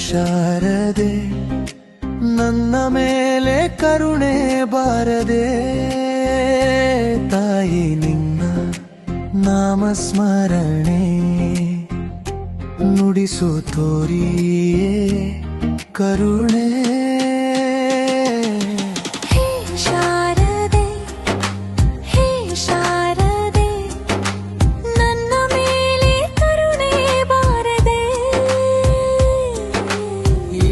ಶಾರದೆ ನನ್ನ ಮೇಲೆ ಕರುಣೆ ಬಾರದೆ ತಾಯಿ ನಿನ್ನ ನಾಮಸ್ಮರಣೆ ನುಡಿಸು ತೋರಿಯೇ ಕರುಣೆ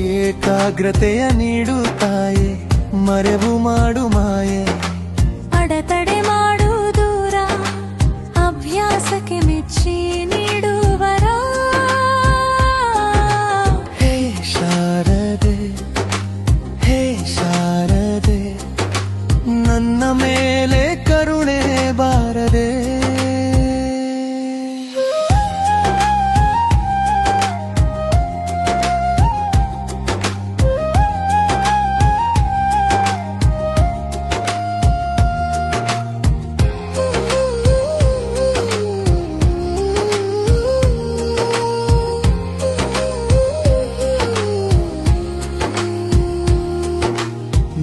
ಏಕಾಗ್ರತೆಯ ನೀಡು ತಾಯೆ ಮರೆವು ಮಾಡು ಮಾಯೆ ಅಡತಡೆ ಮಾಡು ದೂರ ಅಭ್ಯಾಸಕ್ಕೆ ಮೆಚ್ಚಿ ನೀಡುವರ ಹೇ ಶಾರದೆ ಹೇ ಶಾರದೆ ನನ್ನ ಮೇಲೆ ಕರುಣೆ ಬಾರದೆ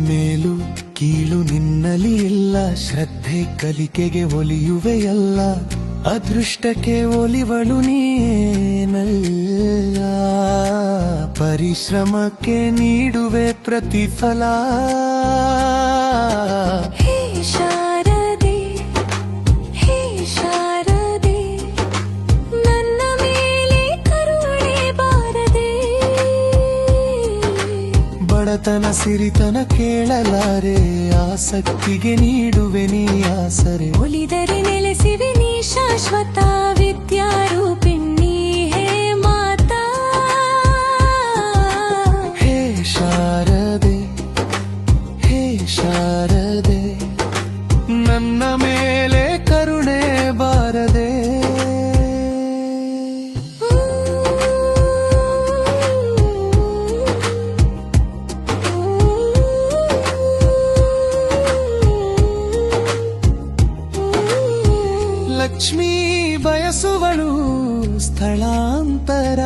ಮೇಲು ಕೀಳು ನಿನ್ನಲ್ಲಿ ಇಲ್ಲ ಶ್ರದ್ಧೆ ಕಲಿಕೆಗೆ ಒಲಿಯುವೆಯಲ್ಲ ಅದೃಷ್ಟಕ್ಕೆ ಒಲಿವಳು ನೀನಲ್ಲ ಪರಿಶ್ರಮಕ್ಕೆ ನೀಡುವೆ ಪ್ರತಿಫಲ ಹೇ ಶಾರದೆ ಹೇ ಶಾರದೆ ನನ್ನ ಮೇಲೆ ಕರುಣೆ ಬಾರದೆ ಬಡತನ ಸಿರಿತನ ಕೇಳಲಾರೆ ಆಸಕ್ತಿಗೆ ನೀಡುವೆ ನೀ ಆಸರೆ ಒಲಿದರೆ ನೆಲೆಸಿವೆ ನೀ ಶಾಶ್ವತ ವಿದ್ಯಾರೂಪಿಣಿ ಹೇ ಮಾತಾ ಹೇ ಶಾರದೆ ಹೇ ಶಾರದೆ ನನ್ನ ಮೇಲೆ ಕರುಣೆ ಬಾರದೆ ಲಕ್ಷ್ಮೀ ಬಯಸುವಳು ಸ್ಥಳಾಂತರ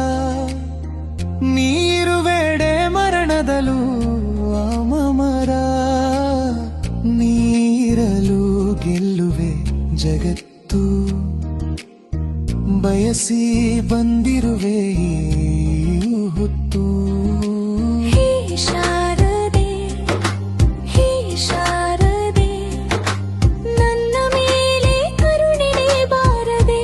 ನೀರುವೆಡೆ ಮರಣದಲು ಅಮರ ನೀರಲು ಗೆಲ್ಲುವೆ ಜಗತ್ತು ಬಯಸಿ ಬಂದಿರುವೆ ಈ ಹೊತ್ತು ಹೇ ಶಾರದೆ ಹೇ ಶಾರದೆ ನನ್ನ ಮೇಲೆ ಕರುಣೆ ಬಾರದೆ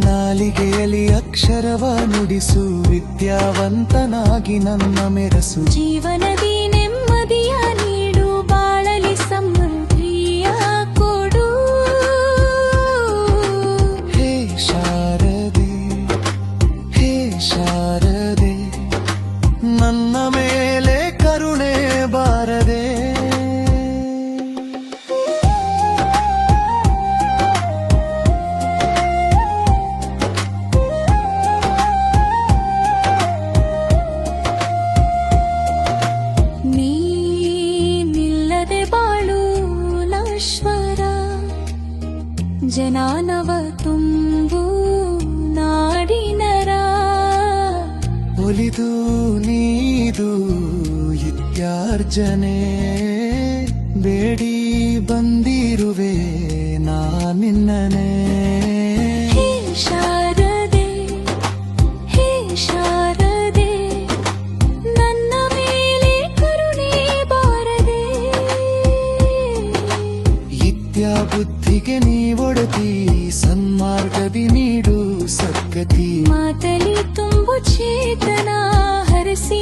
ನಾಲಿಗೆಯಲ್ಲಿ ಅಕ್ಷರವ ನುಡಿಸು ವಿದ್ಯಾವಂತನಾಗಿ ನನ್ನ ಮೆರಸು ಜೀವನದಿ ನೆಮ್ಮದಿಯ ನೀಡು ಬಾಳಲಿ ಸಮೃದ್ಧಿಯ ಕೊಡು ಹೇ ಶಾರದೆ ಹೇ ಶಾರದೆ ನನ್ನ ಮೇಲೆ ಕರುಣೆ ಬಾರದೆ ನೀನಿಲ್ಲದೆ ಬಾಳು ನಾಶ್ವರ ಜನಾನವ ತುಂಬು ನಾಡಿನರ ಒಲಿದು ನೀದು ವಿದ್ಯಾರ್ಜನೆ ಬೇಡಿ ಬಂದಿರುವೆ ನಾನಿನ್ನನೆ ಹೇ ಶಾರದೆ ಹೇ ಶಾರದೆ ನನ್ನ ಮೇಲೆ ಕರುಣೆ ಬಾರದೆ ವಿದ್ಯಾ ಬುದ್ಧಿಗೆ ನೀವೊಡತಿ ಸನ್ಮಾರ್ಗದಿ ನೀಡು ಸದ್ಗತಿ ಮಾತಲಿ ತುಂಬು ಚೇತನ ಹರಸಿ